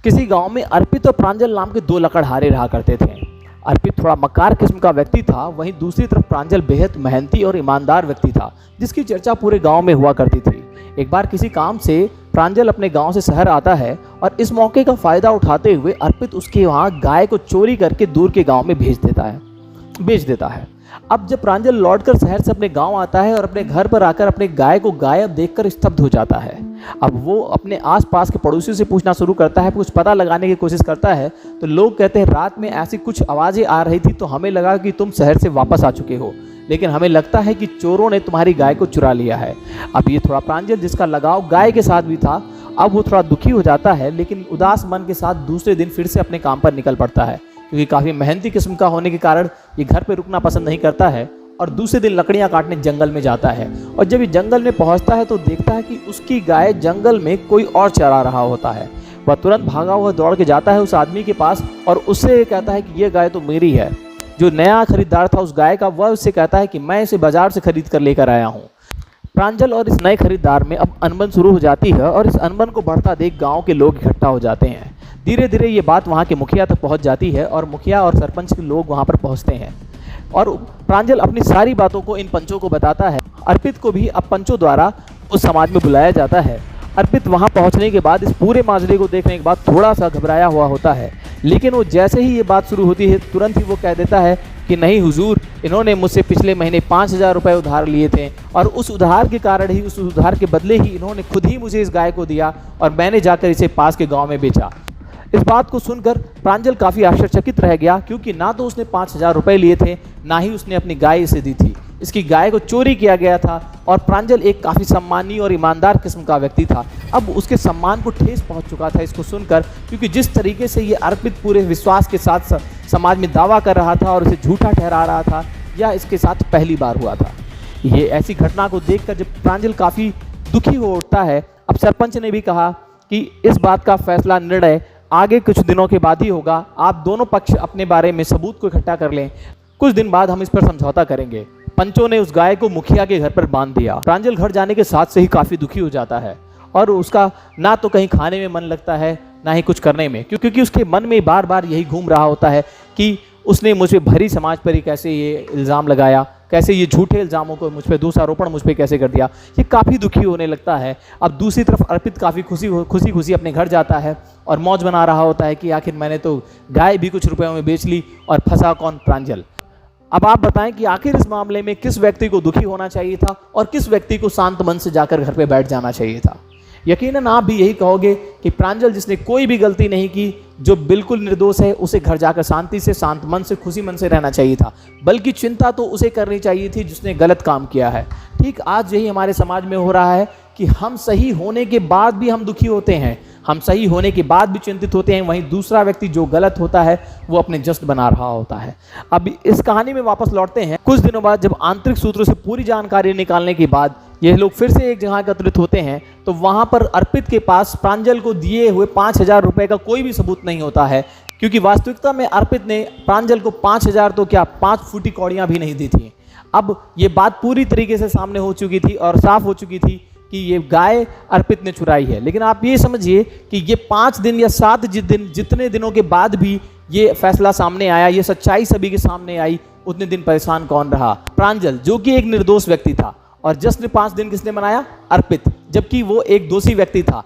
किसी गांव में अर्पित और प्रांजल नाम के दो लकड़हारे रहा करते थे। अर्पित थोड़ा मक्कार किस्म का व्यक्ति था, वहीं दूसरी तरफ प्रांजल बेहद मेहनती और ईमानदार व्यक्ति था, जिसकी चर्चा पूरे गांव में हुआ करती थी। एक बार किसी काम से प्रांजल अपने गांव से शहर आता है और इस मौके का फायदा उठाते हुए अर्पित उसके वहां गाय को चोरी करके दूर के गांव में बेच देता है। अब जब प्रांजल लौटकर शहर से अपने गांव आता है और अपने घर पर आकर अपने गाय को गायब देखकर स्तब्ध हो जाता है। अब वो अपने आसपास के पड़ोसियों से पूछना शुरू करता है, कुछ पता लगाने की कोशिश करता है तो लोग कहते हैं रात में ऐसी कुछ आवाज़ें आ रही थी तो हमें लगा कि तुम शहर से वापस आ चुके हो, लेकिन हमें लगता है कि चोरों ने तुम्हारी गाय को चुरा लिया है। अब ये थोड़ा प्रांजल, जिसका लगाव गाय के साथ भी था, अब वो थोड़ा दुखी हो जाता है, लेकिन उदास मन के साथ दूसरे दिन फिर से अपने काम पर निकल पड़ता है, क्योंकि काफ़ी मेहनती किस्म का होने के कारण ये घर पे रुकना पसंद नहीं करता है और दूसरे दिन लकड़ियाँ काटने जंगल में जाता है। और जब ये जंगल में पहुँचता है तो देखता है कि उसकी गाय जंगल में कोई और चरा रहा होता है। वह तुरंत भागा हुआ दौड़ के जाता है उस आदमी के पास और उससे कहता है कि ये गाय तो मेरी है। जो नया खरीदार था उस गाय का, वह उससे कहता है कि मैं इसे बाजार से खरीद कर लेकर आया हूँ। प्रांजल और इस नए खरीदार में अब अनबन शुरू हो जाती है और इस अनबन को बढ़ता देख गाँव के लोग इकट्ठा हो जाते हैं। धीरे धीरे ये बात वहाँ के मुखिया तक पहुँच जाती है और मुखिया और सरपंच के लोग वहाँ पर पहुँचते हैं और प्रांजल अपनी सारी बातों को इन पंचों को बताता है। अर्पित को भी अब पंचों द्वारा उस समाज में बुलाया जाता है। अर्पित वहाँ पहुँचने के बाद इस पूरे माजरे को देखने के बाद थोड़ा सा घबराया हुआ होता है, लेकिन वो जैसे ही ये बात शुरू होती है तुरंत ही वो कह देता है कि नहीं हुजूर, इन्होंने मुझसे पिछले महीने 5,000 रुपये उधार लिए थे और उस उधार के कारण ही, उस उधार के बदले ही इन्होंने खुद ही मुझे इस गाय को दिया और मैंने जाकर इसे पास के गाँव में बेचा। इस बात को सुनकर प्रांजल काफ़ी आश्चर्यचकित रह गया, क्योंकि ना तो उसने 5,000 रुपये लिए थे, ना ही उसने अपनी गाय इसे दी थी। इसकी गाय को चोरी किया गया था और प्रांजल एक काफ़ी सम्मानी और ईमानदार किस्म का व्यक्ति था। अब उसके सम्मान को ठेस पहुंच चुका था इसको सुनकर, क्योंकि जिस तरीके से ये अर्पित पूरे विश्वास के साथ समाज में दावा कर रहा था और इसे झूठा ठहरा रहा था, यह इसके साथ पहली बार हुआ था। ये ऐसी घटना को देखकर जब प्रांजल काफ़ी दुखी हो उठता है, अब सरपंच ने भी कहा कि इस बात का फैसला, निर्णय आगे कुछ दिनों के बाद ही होगा। आप दोनों पक्ष अपने बारे में सबूत को इकट्ठा कर लें, कुछ दिन बाद हम इस पर समझौता करेंगे। पंचों ने उस गाय को मुखिया के घर पर बांध दिया। प्रांजल घर जाने के साथ से ही काफ़ी दुखी हो जाता है और उसका ना तो कहीं खाने में मन लगता है, ना ही कुछ करने में, क्योंकि उसके मन में बार बार यही घूम रहा होता है कि उसने मुझ पे भरी समाज पर ही कैसे ये इल्ज़ाम लगाया, कैसे ये झूठे इल्ज़ामों को मुझ पे, दोषारोपण मुझ पे कैसे कर दिया। ये काफ़ी दुखी होने लगता है। अब दूसरी तरफ अर्पित काफ़ी खुशी अपने घर जाता है और मौज बना रहा होता है कि आखिर मैंने तो गाय भी कुछ रुपयों में बेच ली और फंसा कौन? प्रांजल। अब आप बताएं कि आखिर इस मामले में किस व्यक्ति को दुखी होना चाहिए था और किस व्यक्ति को शांत मन से जाकर घर पे बैठ जाना चाहिए था? यकीनन आप भी यही कहोगे कि प्रांजल, जिसने कोई भी गलती नहीं की, जो बिल्कुल निर्दोष है, उसे घर जाकर शांति से, शांत मन से, खुशी मन से रहना चाहिए था, बल्कि चिंता तो उसे करनी चाहिए थी जिसने गलत काम किया है। ठीक आज यही हमारे समाज में हो रहा है कि हम सही होने के बाद भी हम दुखी होते हैं, हम सही होने के बाद भी चिंतित होते हैं, वहीं दूसरा व्यक्ति जो गलत होता है वो अपने जश्न बना रहा होता है। अब इस कहानी में वापस लौटते हैं। कुछ दिनों बाद जब आंतरिक सूत्रों से पूरी जानकारी निकालने के बाद ये लोग फिर से एक जगह एकत्रित होते हैं, तो वहां पर अर्पित के पास प्रांजल को दिए हुए 5,000 रुपये का कोई भी सबूत नहीं होता है, क्योंकि वास्तविकता में अर्पित ने प्रांजल को 5,000 तो क्या 5 फूटी कौड़ियाँ भी नहीं दी थी। अब ये बात पूरी तरीके से सामने हो चुकी थी और साफ हो चुकी थी कि ये गाय अर्पित ने चुराई है। लेकिन आप ये समझिए कि ये 5 दिन या 7 दिन, जितने दिनों के बाद भी ये फैसला सामने आया, ये सच्चाई सभी के सामने आई, उतने दिन परेशान कौन रहा? प्रांजल, जो कि एक निर्दोष व्यक्ति था। और जश्न 5 दिन किसने मनाया? अर्पित, जबकि वो एक दोषी व्यक्ति था।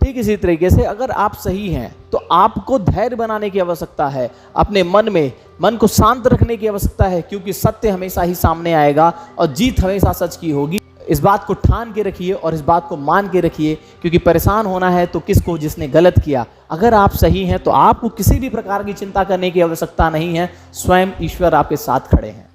ठीक इसी तरीके से अगर आप सही हैं तो आपको धैर्य बनाने की आवश्यकता है, अपने मन को शांत रखने की आवश्यकता है, क्योंकि सत्य हमेशा ही सामने आएगा और जीत हमेशा सच की होगी। इस बात को ठान के रखिए और इस बात को मान के रखिए, क्योंकि परेशान होना है तो किसको? जिसने गलत किया। अगर आप सही हैं तो आपको किसी भी प्रकार की चिंता करने की आवश्यकता नहीं है, स्वयं ईश्वर आपके साथ खड़े हैं।